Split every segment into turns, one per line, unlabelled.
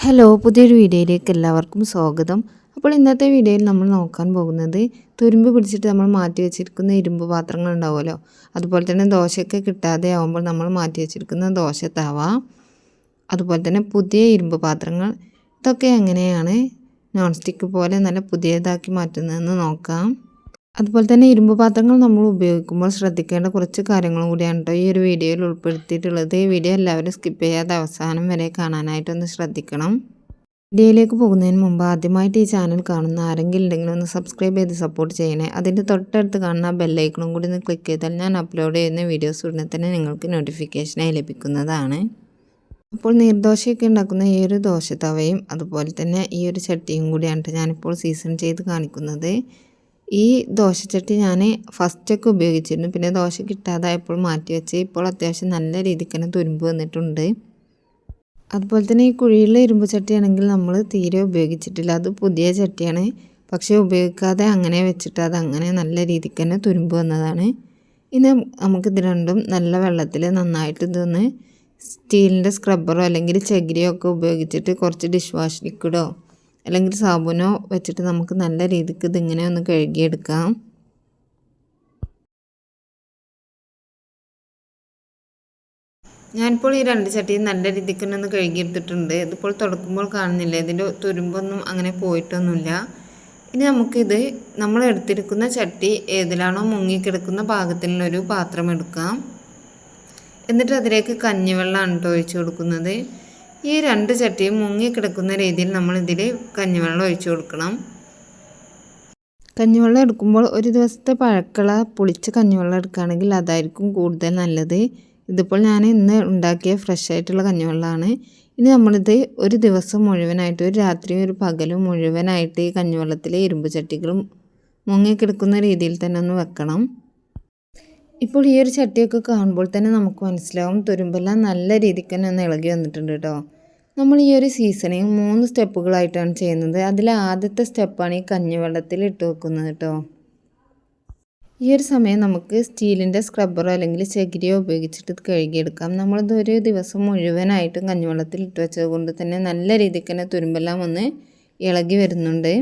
Hello, പുതിയൊരു വീഡിയോയിലേക്ക് എല്ലാവർക്കും സ്വാഗതം. അപ്പോൾ ഇന്നത്തെ വീഡിയോയിൽ നമ്മൾ നോക്കാൻ പോകുന്നത് തുരുമ്പ് പിടിച്ചിട്ട് നമ്മൾ മാറ്റി വെച്ചിരിക്കുന്ന ഇരുമ്പ് പാത്രങ്ങൾ ഉണ്ടാവുമല്ലോ, അതുപോലെ തന്നെ ദോശയൊക്കെ കിട്ടാതെ ആകുമ്പോൾ നമ്മൾ മാറ്റി വെച്ചിരിക്കുന്ന ദോശത്തവ, അതുപോലെ തന്നെ പുതിയ ഇരുമ്പ് പാത്രങ്ങൾ, ഇതൊക്കെ എങ്ങനെയാണ് നോൺ സ്റ്റിക്ക് പോലെ നല്ല പുതിയതാക്കി മാറ്റുന്നതെന്ന് നോക്കാം. അതുപോലെ തന്നെ ഇരുമ്പ് പാത്രങ്ങൾ നമ്മൾ ഉപയോഗിക്കുമ്പോൾ ശ്രദ്ധിക്കേണ്ട കുറച്ച് കാര്യങ്ങളും കൂടിയാണ് കേട്ടോ ഈ ഒരു വീഡിയോയിൽ ഉൾപ്പെടുത്തിയിട്ടുള്ളത്. ഈ വീഡിയോ എല്ലാവരും സ്കിപ്പ് ചെയ്യാതെ അവസാനം വരെ കാണാനായിട്ടൊന്ന് ശ്രദ്ധിക്കണം. വീഡിയോയിലേക്ക് പോകുന്നതിന് മുമ്പ് ആദ്യമായിട്ട് ഈ ചാനൽ കാണുന്ന ആരെങ്കിലും ഉണ്ടെങ്കിൽ ഒന്ന് സബ്സ്ക്രൈബ് ചെയ്ത് സപ്പോർട്ട് ചെയ്യണേ. അതിൻ്റെ തൊട്ടടുത്ത് കാണുന്ന ബെല്ലൈക്കണും കൂടി ഒന്ന് ക്ലിക്ക് ചെയ്താൽ ഞാൻ അപ്ലോഡ് ചെയ്യുന്ന വീഡിയോസ് ഉടനെ തന്നെ നിങ്ങൾക്ക് നോട്ടിഫിക്കേഷനായി ലഭിക്കുന്നതാണ്. അപ്പോൾ നീർദോശയൊക്കെ ഉണ്ടാക്കുന്ന ഈ ഒരു ദോശത്തവയും അതുപോലെ തന്നെ ഈ ഒരു ചട്ടിയും കൂടിയാണ് ഞാനിപ്പോൾ സീസൺ ചെയ്ത് കാണിക്കുന്നത്. ഈ ദോശച്ചട്ടി ഞാൻ ഫസ്റ്റൊക്കെ ഉപയോഗിച്ചിരുന്നു, പിന്നെ ദോശ കിട്ടാതായപ്പോൾ മാറ്റി വെച്ച് ഇപ്പോൾ അത്യാവശ്യം നല്ല രീതിക്ക് തന്നെ തുരുമ്പ് വന്നിട്ടുണ്ട്. അതുപോലെ തന്നെ ഈ കുഴിയുള്ള ഇരുമ്പ് ചട്ടിയാണെങ്കിൽ നമ്മൾ തീരെ ഉപയോഗിച്ചിട്ടില്ല, അത് പുതിയ ചട്ടിയാണ്. പക്ഷേ ഉപയോഗിക്കാതെ അങ്ങനെ വെച്ചിട്ട് അത് അങ്ങനെ നല്ല രീതിക്ക് തന്നെ തുരുമ്പ് വന്നതാണ്. ഇനി നമുക്കിത് രണ്ടും നല്ല വെള്ളത്തിൽ നന്നായിട്ട് ഇതൊന്ന് സ്റ്റീലിൻ്റെ സ്ക്രബ്ബറോ അല്ലെങ്കിൽ ചകിരിയോ ഒക്കെ ഉപയോഗിച്ചിട്ട് കുറച്ച് ഡിഷ് വാഷ് ലിക്വിഡോ അല്ലെങ്കിൽ സാബുനോ വെച്ചിട്ട് നമുക്ക് നല്ല രീതിക്ക് ഇതിങ്ങനെ ഒന്ന് കഴുകിയെടുക്കാം. ഞാനിപ്പോൾ ഈ രണ്ട് ചട്ടിയും നല്ല രീതിക്ക് തന്നെ ഒന്ന് കഴുകിയെടുത്തിട്ടുണ്ട്. ഇതിപ്പോൾ തുടക്കുമ്പോൾ കാണുന്നില്ല, ഇതിൻ്റെ തുരുമ്പൊന്നും അങ്ങനെ പോയിട്ടൊന്നുമില്ല. ഇനി നമുക്കിത് നമ്മൾ എടുത്തിരിക്കുന്ന ചട്ടി ഏതിലാണോ മുങ്ങിക്കിടക്കുന്ന പാകത്തിലുള്ളൊരു പാത്രം എടുക്കാം. എന്നിട്ട് അതിലേക്ക് കഞ്ഞിവെള്ളമാണ് കേട്ടോ ഒഴിച്ചു കൊടുക്കുന്നത്. ഈ രണ്ട് ചട്ടിയും മുങ്ങിക്കിടക്കുന്ന രീതിയിൽ നമ്മളിതിൽ കഞ്ഞിവെള്ളം ഒഴിച്ചു കൊടുക്കണം. കഞ്ഞിവെള്ളം എടുക്കുമ്പോൾ ഒരു ദിവസത്തെ പഴക്കള പുളിച്ച കഞ്ഞിവെള്ളം എടുക്കുകയാണെങ്കിൽ അതായിരിക്കും കൂടുതൽ നല്ലത്. ഇതിപ്പോൾ ഞാൻ ഇന്ന് ഉണ്ടാക്കിയ ഫ്രഷ് ആയിട്ടുള്ള കഞ്ഞിവെള്ളമാണ്. ഇനി നമ്മളിത് ഒരു ദിവസം മുഴുവനായിട്ട്, ഒരു രാത്രിയും ഒരു പകലും മുഴുവനായിട്ട് ഈ കഞ്ഞിവെള്ളത്തിലെ ഇരുമ്പ് ചട്ടികളും മുങ്ങിക്കിടക്കുന്ന രീതിയിൽ തന്നെ ഒന്ന് വെക്കണം. ഇപ്പോൾ ഈ ഒരു ചട്ടിയൊക്കെ കാണുമ്പോൾ തന്നെ നമുക്ക് മനസ്സിലാവും തുരുമ്പെല്ലാം നല്ല രീതിക്ക് തന്നെ ഒന്ന് ഇളകി വന്നിട്ടുണ്ട് കേട്ടോ. നമ്മൾ ഈ ഒരു സീസണിങ് 3 സ്റ്റെപ്പുകളായിട്ടാണ് ചെയ്യുന്നത്. അതിൽ ആദ്യത്തെ സ്റ്റെപ്പാണ് ഈ കഞ്ഞിവെള്ളത്തിൽ ഇട്ട് വെക്കുന്നത് കേട്ടോ. ഈ ഒരു സമയം നമുക്ക് സ്റ്റീലിൻ്റെ സ്ക്രബ്ബറോ അല്ലെങ്കിൽ ചകിരിയോ ഉപയോഗിച്ചിട്ട് കഴുകിയെടുക്കാം. നമ്മളിത് ഒരു ദിവസം മുഴുവനായിട്ടും കഞ്ഞിവെള്ളത്തിൽ ഇട്ട് വെച്ചത് കൊണ്ട് തന്നെ നല്ല രീതിക്ക് തന്നെ തുരുമ്പെല്ലാം ഒന്ന് ഇളകി വരുന്നുണ്ട്.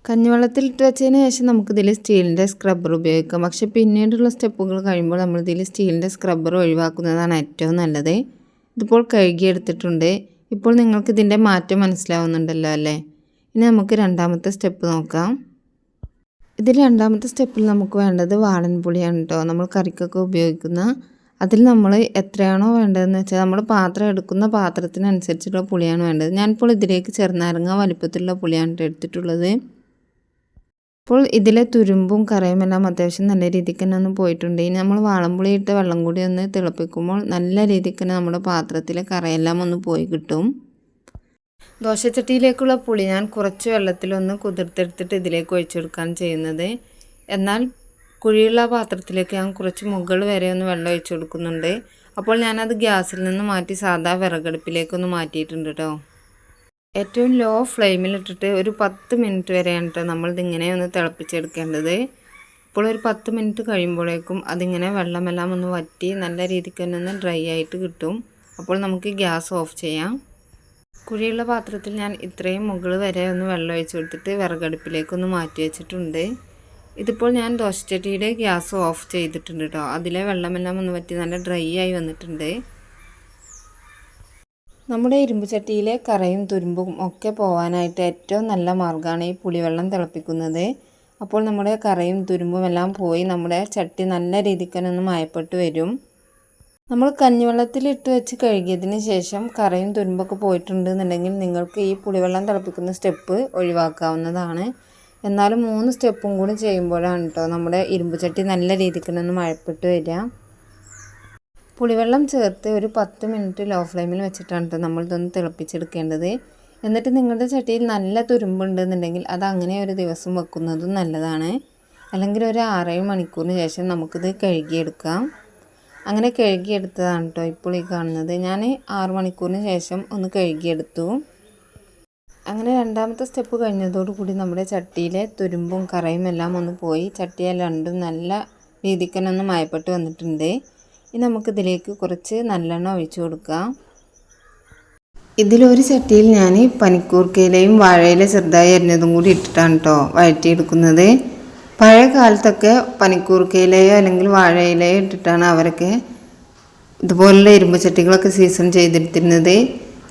കഞ്ഞിവെള്ളത്തിൽ ഇട്ട് വെച്ചതിന് ശേഷം നമുക്കിതിൽ സ്റ്റീലിൻ്റെ സ്ക്രബ്ബർ ഉപയോഗിക്കാം. പക്ഷേ പിന്നീടുള്ള സ്റ്റെപ്പുകൾ കഴിയുമ്പോൾ നമ്മളിതിൽ സ്റ്റീലിൻ്റെ സ്ക്രബ്ബർ ഒഴിവാക്കുന്നതാണ് ഏറ്റവും നല്ലത്. ഇതിപ്പോൾ കഴുകിയെടുത്തിട്ടുണ്ട്. ഇപ്പോൾ നിങ്ങൾക്ക് ഇതിൻ്റെ മാറ്റം മനസ്സിലാവുന്നുണ്ടല്ലോ അല്ലേ. ഇനി നമുക്ക് രണ്ടാമത്തെ സ്റ്റെപ്പ് നോക്കാം. ഇതിൽ രണ്ടാമത്തെ സ്റ്റെപ്പിൽ നമുക്ക് വേണ്ടത് വാളൻപുളിയാണ് കേട്ടോ. നമ്മൾ കറിക്കൊക്കെ ഉപയോഗിക്കുന്ന അതിൽ നമ്മൾ എത്രയാണോ വേണ്ടതെന്ന് വെച്ചാൽ നമ്മൾ പാത്രം എടുക്കുന്ന പാത്രത്തിനനുസരിച്ചുള്ള പുളിയാണ് വേണ്ടത്. ഞാനിപ്പോൾ ഇതിലേക്ക് ചെറുനാരങ്ങ വലിപ്പത്തിലുള്ള പുളിയാണ് എടുത്തിട്ടുള്ളത്. അപ്പോൾ ഇതിലെ തുരുമ്പും കറയും എല്ലാം അത്യാവശ്യം നല്ല രീതിക്ക് തന്നെ ഒന്ന് പോയിട്ടുണ്ട്. ഇനി നമ്മൾ വാളംപുളി ഇട്ട് വെള്ളം കൂടി ഒന്ന് തിളപ്പിക്കുമ്പോൾ നല്ല രീതിക്ക് തന്നെ നമ്മുടെ പാത്രത്തിലെ കറയെല്ലാം ഒന്ന് പോയി കിട്ടും. ദോശച്ചട്ടിയിലേക്കുള്ള പുളി ഞാൻ കുറച്ച് വെള്ളത്തിലൊന്ന് കുതിർത്തെടുത്തിട്ട് ഇതിലേക്ക് ഒഴിച്ചെടുക്കാൻ ചെയ്യുന്നത്. എന്നാൽ കുഴിയുള്ള പാത്രത്തിലേക്ക് ഞാൻ കുറച്ച് മുകൾ വരെ ഒന്ന് വെള്ളം ഒഴിച്ചു കൊടുക്കുന്നുണ്ട്. അപ്പോൾ ഞാനത് ഗ്യാസിൽ നിന്ന് മാറ്റി സാധാ വിറകടുപ്പിലേക്കൊന്ന് മാറ്റിയിട്ടുണ്ട് കേട്ടോ. ഏറ്റവും ലോ ഫ്ലെയിമിലിട്ടിട്ട് ഒരു 10 മിനിറ്റ് വരെയാണ് കേട്ടോ നമ്മളിതിങ്ങനെ ഒന്ന് തിളപ്പിച്ചെടുക്കേണ്ടത്. അപ്പോൾ ഒരു 10 മിനിറ്റ് കഴിയുമ്പോഴേക്കും അതിങ്ങനെ വെള്ളമെല്ലാം ഒന്ന് വറ്റി നല്ല രീതിക്ക് തന്നെ ഒന്ന് ഡ്രൈ ആയിട്ട് കിട്ടും. അപ്പോൾ നമുക്ക് ഗ്യാസ് ഓഫ് ചെയ്യാം. കുഴിയുള്ള പാത്രത്തിൽ ഞാൻ ഇത്രയും മുകൾ വരെ ഒന്ന് വെള്ളം ഒഴിച്ച് കൊടുത്തിട്ട് വിറകടുപ്പിലേക്കൊന്ന് മാറ്റി വെച്ചിട്ടുണ്ട്. ഇതിപ്പോൾ ഞാൻ ദോശച്ചട്ടിയുടെ ഗ്യാസ് ഓഫ് ചെയ്തിട്ടുണ്ട് കേട്ടോ. അതിലെ വെള്ളമെല്ലാം ഒന്ന് വറ്റി നല്ല ഡ്രൈ ആയി വന്നിട്ടുണ്ട്. നമ്മുടെ ഇരുമ്പ് ചട്ടിയിലെ കറയും തുരുമ്പും ഒക്കെ പോകാനായിട്ട് ഏറ്റവും നല്ല മാർഗ്ഗമാണ് ഈ പുളിവെള്ളം തിളപ്പിക്കുന്നത്. അപ്പോൾ നമ്മുടെ കറയും തുരുമ്പും എല്ലാം പോയി നമ്മുടെ ചട്ടി നല്ല രീതിക്ക് തന്നെ ഒന്ന് മയപ്പെട്ട് വരും. നമ്മൾ കഞ്ഞിവെള്ളത്തിലിട്ട് വെച്ച് കഴുകിയതിന് ശേഷം കറയും തുരുമ്പൊക്കെ പോയിട്ടുണ്ടെന്നുണ്ടെങ്കിൽ നിങ്ങൾക്ക് ഈ പുളിവെള്ളം തിളപ്പിക്കുന്ന സ്റ്റെപ്പ് ഒഴിവാക്കാവുന്നതാണ്. എന്നാലും 3 സ്റ്റെപ്പും കൂടി ചെയ്യുമ്പോഴാണ് കേട്ടോ നമ്മുടെ ഇരുമ്പ് ചട്ടി നല്ല രീതിക്ക് തന്നെ ഒന്ന് മയപ്പെട്ട് വരിക. പുളിവെള്ളം ചേർത്ത് ഒരു 10 മിനിറ്റ് ലോ ഫ്ലെയിമിൽ വെച്ചിട്ടാണ് കേട്ടോ നമ്മളിതൊന്ന് തിളപ്പിച്ചെടുക്കേണ്ടത്. എന്നിട്ട് നിങ്ങളുടെ ചട്ടിയിൽ നല്ല തുരുമ്പുണ്ടെന്നുണ്ടെങ്കിൽ അത് അങ്ങനെ ഒരു ദിവസം വെക്കുന്നതും നല്ലതാണ്. അല്ലെങ്കിൽ ഒരു 6-7 മണിക്കൂറിന് ശേഷം നമുക്കിത് കഴുകിയെടുക്കാം. അങ്ങനെ കഴുകിയെടുത്തതാണ് കേട്ടോ ഇപ്പോൾ ഈ കാണുന്നത്. ഞാൻ 6 മണിക്കൂറിന് ശേഷം ഒന്ന് കഴുകിയെടുത്തു. അങ്ങനെ രണ്ടാമത്തെ സ്റ്റെപ്പ് കഴിഞ്ഞതോടുകൂടി നമ്മുടെ ചട്ടിയിലെ തുരുമ്പും കറയും എല്ലാം ഒന്ന് പോയി ചട്ടിയിൽ രണ്ടും നല്ല രീതിക്ക് തന്നെ ഒന്ന് മയപ്പെട്ട് വന്നിട്ടുണ്ട്. ഇനി നമുക്കിതിലേക്ക് കുറച്ച് നല്ലെണ്ണ ഒഴിച്ചു കൊടുക്കാം. ഇതിലൊരു ചട്ടിയിൽ ഞാൻ പനിക്കൂർക്കയിലയും വാഴയില ചെറുതായി അരിഞ്ഞതും കൂടി ഇട്ടിട്ടാണ് കേട്ടോ വഴറ്റിയെടുക്കുന്നത്. പഴയ കാലത്തൊക്കെ പനിക്കൂർക്കയിലയോ അല്ലെങ്കിൽ വാഴയിലയോ ഇട്ടിട്ടാണ് അവരൊക്കെ ഇതുപോലുള്ള ഇരുമ്പ് ചട്ടികളൊക്കെ സീസൺ ചെയ്തെടുത്തിരുന്നത്.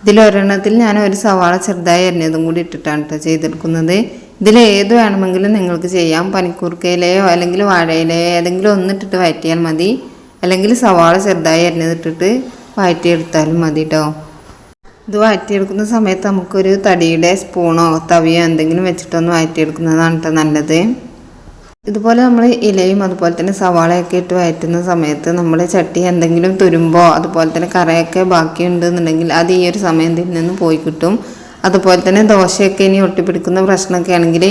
ഇതിലൊരെണ്ണത്തിൽ ഞാൻ ഒരു സവാള ചെറുതായി അരിഞ്ഞതും കൂടി ഇട്ടിട്ടാണ് കേട്ടോ ചെയ്തെടുക്കുന്നത്. ഇതിലേത് വേണമെങ്കിലും നിങ്ങൾക്ക് ചെയ്യാം. പനിക്കൂർക്കയിലയോ അല്ലെങ്കിൽ വാഴയിലയോ ഏതെങ്കിലും ഒന്നിട്ടിട്ട് വഴറ്റിയാൽ മതി, അല്ലെങ്കിൽ സവാള ചെറുതായി അരിഞ്ഞതിട്ടിട്ട് വഴറ്റിയെടുത്താലും മതി കേട്ടോ. ഇത് വഴറ്റിയെടുക്കുന്ന സമയത്ത് നമുക്കൊരു തടിയുടെ സ്പൂണോ തവിയോ എന്തെങ്കിലും വെച്ചിട്ടൊന്ന് വഴറ്റിയെടുക്കുന്നതാണ് കേട്ടോ നല്ലത്. ഇതുപോലെ നമ്മൾ ഇലയും അതുപോലെ തന്നെ സവാളയൊക്കെ ഇട്ട് വഴറ്റുന്ന സമയത്ത് നമ്മുടെ ചട്ടി എന്തെങ്കിലും തുരുമ്പോ അതുപോലെ തന്നെ കറയൊക്കെ ബാക്കിയുണ്ടെന്നുണ്ടെങ്കിൽ അത് ഈ ഒരു സമയത്തിൽ നിന്ന് പോയി കിട്ടും. അതുപോലെ തന്നെ ദോശയൊക്കെ ഇനി ഒട്ടിപ്പിടിക്കുന്ന പ്രശ്നമൊക്കെ ആണെങ്കിൽ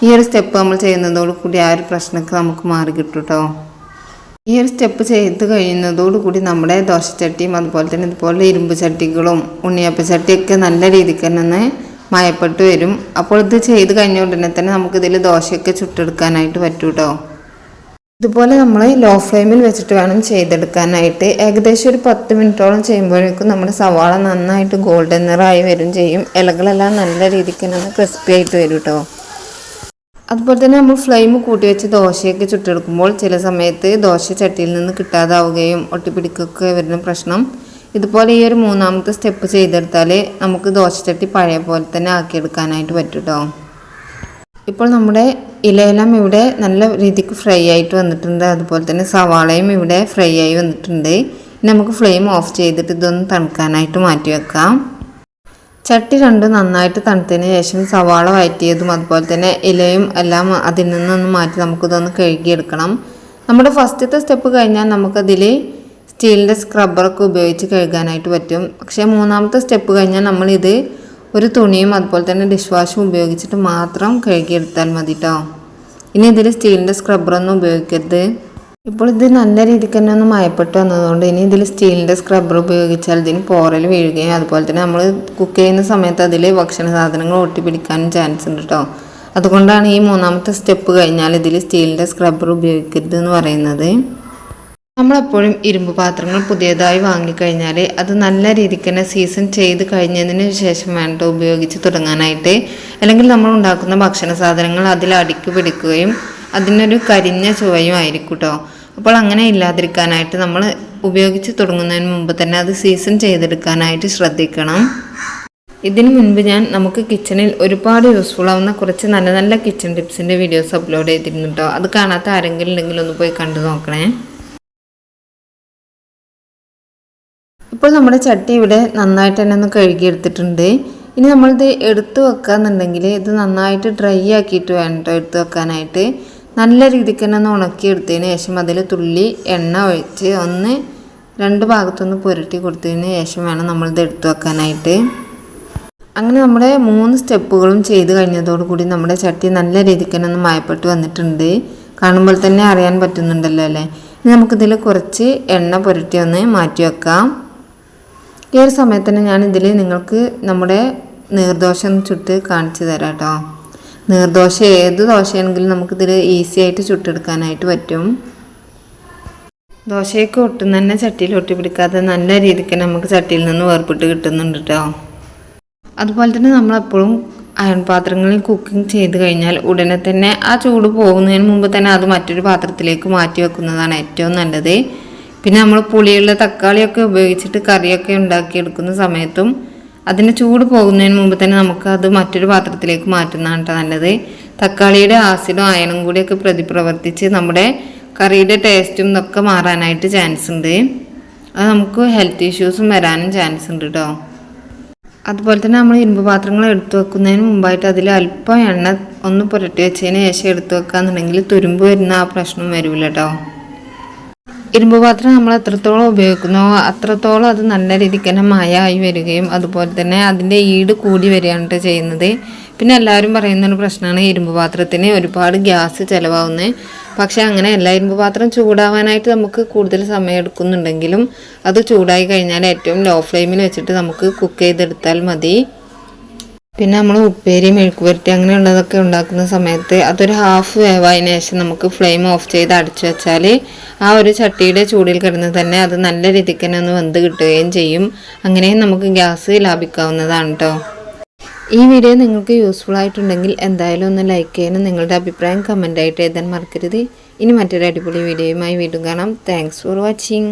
ഈ ഒരു സ്റ്റെപ്പ് നമ്മൾ ചെയ്യുന്നതോടുകൂടി ആ ഒരു പ്രശ്നമൊക്കെ നമുക്ക് മാറി കിട്ടും കേട്ടോ. ഈ ഒരു സ്റ്റെപ്പ് ചെയ്ത് കഴിയുന്നതോടുകൂടി നമ്മുടെ ദോശച്ചട്ടിയും അതുപോലെ തന്നെ ഇതുപോലെ ഇരുമ്പ് ചട്ടികളും ഉണ്ണിയപ്പ ചട്ടിയൊക്കെ നല്ല രീതിക്ക് തന്നെ മയപ്പെട്ട് വരും. അപ്പോൾ ഇത് ചെയ്ത് കഴിഞ്ഞ ഉടനെ തന്നെ നമുക്കിതിൽ ദോശയൊക്കെ ചുട്ടെടുക്കാനായിട്ട് പറ്റും കേട്ടോ. ഇതുപോലെ നമ്മൾ ലോ ഫ്ലെയിമിൽ വെച്ചിട്ട് വേണം ചെയ്തെടുക്കാനായിട്ട്. ഏകദേശം ഒരു 10 മിനിറ്റോളം ചെയ്യുമ്പോഴേക്കും നമ്മുടെ സവാള നന്നായിട്ട് ഗോൾഡൻ നിറമായി വരും ചെയ്യും. ഇലകളെല്ലാം നല്ല രീതിക്ക് തന്നെ ക്രിസ്പി ആയിട്ട് വരും കേട്ടോ. അതുപോലെ തന്നെ നമ്മൾ ഫ്ലെയിം കൂട്ടി വെച്ച് ദോശയൊക്കെ ചുട്ടെടുക്കുമ്പോൾ ചില സമയത്ത് ദോശ ചട്ടിയിൽ നിന്ന് കിട്ടാതാവുകയും ഒട്ടിപ്പിടിക്കുകയൊക്കെ വരുന്ന പ്രശ്നം ഇതുപോലെ ഈ ഒരു മൂന്നാമത്തെ സ്റ്റെപ്പ് ചെയ്തെടുത്താൽ നമുക്ക് ദോശച്ചട്ടി പഴയ പോലെ തന്നെ ആക്കിയെടുക്കാനായിട്ട് പറ്റും കേട്ടോ. ഇപ്പോൾ നമ്മുടെ ഇലയെല്ലാം ഇവിടെ നല്ല രീതിക്ക് ഫ്രൈ ആയിട്ട് വന്നിട്ടുണ്ട്. അതുപോലെ തന്നെ സവാളയും ഇവിടെ ഫ്രൈ ആയി വന്നിട്ടുണ്ട്. ഇനി നമുക്ക് ഫ്ലെയിം ഓഫ് ചെയ്തിട്ട് ഇതൊന്ന് തണുക്കാനായിട്ട് മാറ്റി വെക്കാം. ചട്ടി രണ്ടും നന്നായിട്ട് തണുത്തതിന് ശേഷം സവാള വഴറ്റിയതും അതുപോലെ തന്നെ ഇലയും എല്ലാം അതിൽ നിന്നൊന്ന് മാറ്റി നമുക്കിതൊന്ന് കഴുകിയെടുക്കണം. നമ്മുടെ ഫസ്റ്റത്തെ സ്റ്റെപ്പ് കഴിഞ്ഞാൽ നമുക്കതിൽ സ്റ്റീലിൻ്റെ സ്ക്രബ്ബറൊക്കെ ഉപയോഗിച്ച് കഴുകാനായിട്ട് പറ്റും. പക്ഷേ മൂന്നാമത്തെ സ്റ്റെപ്പ് കഴിഞ്ഞാൽ നമ്മളിത് ഒരു തുണിയും അതുപോലെ തന്നെ ഡിഷ് വാഷും ഉപയോഗിച്ചിട്ട് മാത്രം കഴുകിയെടുത്താൽ മതി കേട്ടോ. ഇനി ഇതിൽ സ്റ്റീലിൻ്റെ സ്ക്രബ്ബറൊന്നും ഉപയോഗിക്കരുത്. ഇപ്പോൾ ഇത് നല്ല രീതിക്ക് തന്നെ ഒന്ന് മയപ്പെട്ട് വന്നതുകൊണ്ട് ഇനി ഇതിൽ സ്റ്റീലിൻ്റെ സ്ക്രബ്ബർ ഉപയോഗിച്ചാൽ ഇതിന് പോറൽ വീഴുകയും അതുപോലെ തന്നെ നമ്മൾ കുക്ക് ചെയ്യുന്ന സമയത്ത് അതിൽ ഭക്ഷണ സാധനങ്ങൾ ഒട്ടിപ്പിടിക്കാനും ചാൻസ് ഉണ്ട് കേട്ടോ. അതുകൊണ്ടാണ് ഈ മൂന്നാമത്തെ സ്റ്റെപ്പ് കഴിഞ്ഞാൽ ഇതിൽ സ്റ്റീലിൻ്റെ സ്ക്രബ്ബർ ഉപയോഗിക്കരുത് എന്ന് പറയുന്നത്. നമ്മളെപ്പോഴും ഇരുമ്പ് പാത്രങ്ങൾ പുതിയതായി വാങ്ങിക്കഴിഞ്ഞാൽ അത് നല്ല രീതിക്ക് തന്നെ സീസൺ ചെയ്ത് കഴിഞ്ഞതിന് ശേഷം വേണ്ട ഉപയോഗിച്ച് തുടങ്ങാനായിട്ട്. അല്ലെങ്കിൽ നമ്മൾ ഉണ്ടാക്കുന്ന ഭക്ഷണ സാധനങ്ങൾ അതിൽ അടുക്കി പിടിക്കുകയും അതിനൊരു കരിഞ്ഞ ചുവയും ആയിരിക്കും കേട്ടോ. അപ്പോൾ അങ്ങനെ ഇല്ലാതിരിക്കാനായിട്ട് നമ്മൾ ഉപയോഗിച്ച് തുടങ്ങുന്നതിന് മുമ്പ് തന്നെ അത് സീസൺ ചെയ്തെടുക്കാനായിട്ട് ശ്രദ്ധിക്കണം. ഇതിനു മുൻപ് നമുക്ക് കിച്ചണിൽ ഒരുപാട് യൂസ്ഫുൾ ആവുന്ന കുറച്ച് നല്ല നല്ല കിച്ചൺ ടിപ്സിൻ്റെ വീഡിയോസ് അപ്ലോഡ് ചെയ്തിരുന്നു കേട്ടോ. അത് കാണാത്ത ആരെങ്കിലും ഉണ്ടെങ്കിൽ ഒന്ന് പോയി കണ്ടു നോക്കണേ. ഇപ്പോൾ നമ്മുടെ ചട്ടി ഇവിടെ നന്നായിട്ട് തന്നെ ഒന്ന് കഴുകിയെടുത്തിട്ടുണ്ട്. ഇനി നമ്മളിത് എടുത്തു വെക്കാന്നുണ്ടെങ്കിൽ ഇത് നന്നായിട്ട് ഡ്രൈ ആക്കിയിട്ട് വേണം കേട്ടോ എടുത്ത് വെക്കാനായിട്ട്. നല്ല രീതിക്ക് തന്നെ ഒന്ന് ഉണക്കിയെടുത്തതിന് ശേഷം അതിൽ തുള്ളി എണ്ണ ഒഴിച്ച് ഒന്ന് രണ്ട് ഭാഗത്തൊന്ന് പുരട്ടി കൊടുത്തതിന് ശേഷം വേണം നമ്മളിത് എടുത്തു വെക്കാനായിട്ട്. അങ്ങനെ നമ്മുടെ 3 സ്റ്റെപ്പുകളും ചെയ്ത് കഴിഞ്ഞതോടുകൂടി നമ്മുടെ ചട്ടി നല്ല രീതിക്ക് തന്നെ ഒന്ന് മയപ്പെട്ട് വന്നിട്ടുണ്ട്. കാണുമ്പോൾ തന്നെ അറിയാൻ പറ്റുന്നുണ്ടല്ലോ അല്ലേ. ഇനി നമുക്കിതിൽ കുറച്ച് എണ്ണ പുരട്ടി ഒന്ന് മാറ്റി വെക്കാം. ഈ ഒരു സമയത്ത് തന്നെ ഞാനിതിൽ നിങ്ങൾക്ക് നമ്മുടെ നീർദോശ ഒന്ന് ചുട്ട് കാണിച്ചു തരാം കേട്ടോ. നീർദോശ ഏത് ദോശയാണെങ്കിലും നമുക്കിതിൽ ഈസി ആയിട്ട് ചുട്ടെടുക്കാനായിട്ട് പറ്റും. ദോശയൊക്കെ ഒട്ടും തന്നെ ചട്ടിയിൽ ഒട്ടിപ്പിടിക്കാതെ നല്ല രീതിക്ക് നമുക്ക് ചട്ടിയിൽ നിന്ന് വേർപെട്ട് കിട്ടുന്നുണ്ട് കേട്ടോ. അതുപോലെ തന്നെ നമ്മളെപ്പോഴും അയൺ പാത്രങ്ങളിൽ കുക്കിംഗ് ചെയ്ത് കഴിഞ്ഞാൽ ഉടനെ തന്നെ ആ ചൂട് പോകുന്നതിന് മുമ്പ് തന്നെ അത് മറ്റൊരു പാത്രത്തിലേക്ക് മാറ്റി വെക്കുന്നതാണ് ഏറ്റവും നല്ലത്. പിന്നെ നമ്മൾ പുളിയുള്ള തക്കാളിയൊക്കെ ഉപയോഗിച്ചിട്ട് കറിയൊക്കെ ഉണ്ടാക്കിയെടുക്കുന്ന സമയത്തും അതിന് ചൂട് പോകുന്നതിന് മുമ്പ് തന്നെ നമുക്ക് അത് മറ്റൊരു പാത്രത്തിലേക്ക് മാറ്റുന്നതാണ് കേട്ടോ നല്ലത്. തക്കാളിയുടെ ആസിഡും അയണും കൂടിയൊക്കെ പ്രതിപ്രവർത്തിച്ച് നമ്മുടെ കറിയുടെ ടേസ്റ്റും ഇതൊക്കെ മാറാനായിട്ട് ചാൻസ് ഉണ്ട്. അത് നമുക്ക് ഹെൽത്ത് ഇഷ്യൂസും വരാനും ചാൻസ് ഉണ്ട് കേട്ടോ. അതുപോലെ തന്നെ നമ്മൾ ഇരുമ്പ് പാത്രങ്ങൾ എടുത്തു വെക്കുന്നതിന് മുമ്പായിട്ട് അതിൽ അല്പം എണ്ണ ഒന്ന് പുരട്ടി വെച്ചതിന് ശേഷം എടുത്തു വെക്കാന്നുണ്ടെങ്കിൽ തുരുമ്പ് വരുന്ന ആ പ്രശ്നം വരില്ല കേട്ടോ. ഇരുമ്പ് പാത്രം നമ്മൾ എത്രത്തോളം ഉപയോഗിക്കുന്നോ അത്രത്തോളം അത് നല്ല രീതിക്ക് തന്നെ മയമായി വരികയും അതുപോലെ തന്നെ അതിൻ്റെ ഈട് കൂടി വരികയാണ് ചെയ്യുന്നത്. പിന്നെ എല്ലാവരും പറയുന്നൊരു പ്രശ്നമാണ് ഇരുമ്പ് പാത്രത്തിന് ഒരുപാട് ഗ്യാസ് ചിലവാകുന്നത്. പക്ഷേ അങ്ങനെയല്ല. ഇരുമ്പ് പാത്രം ചൂടാവാനായിട്ട് നമുക്ക് കൂടുതൽ സമയം എടുക്കുന്നുണ്ടെങ്കിലും അത് ചൂടായി കഴിഞ്ഞാൽ ഏറ്റവും ലോ ഫ്ലെയിമിൽ വെച്ചിട്ട് നമുക്ക് കുക്ക് ചെയ്തെടുത്താൽ മതി. പിന്നെ നമ്മൾ ഉപ്പേരി മെഴുക്ക് പുരട്ടി അങ്ങനെയുള്ളതൊക്കെ ഉണ്ടാക്കുന്ന സമയത്ത് അതൊരു ഹാഫ് വേവായതിനു ശേഷം നമുക്ക് ഫ്ലെയിം ഓഫ് ചെയ്ത് അടച്ചു വെച്ചാൽ ആ ഒരു ചട്ടിയുടെ ചൂടിൽ കിടന്ന് തന്നെ അത് നല്ല രീതിക്ക് തന്നെ ഒന്ന് വെന്ത് കിട്ടുകയും ചെയ്യും. അങ്ങനെയും നമുക്ക് ഗ്യാസ് ലാഭിക്കാവുന്നതാണ് കേട്ടോ. ഈ വീഡിയോ നിങ്ങൾക്ക് യൂസ്ഫുൾ ആയിട്ടുണ്ടെങ്കിൽ എന്തായാലും ഒന്ന് ലൈക്ക് ചെയ്യാനും നിങ്ങളുടെ അഭിപ്രായം കമൻ്റായിട്ട് എഴുതാൻ മറക്കരുത്. ഇനി മറ്റൊരു അടിപൊളി വീഡിയോയുമായി വീണ്ടും കാണാം. Thanks for watching.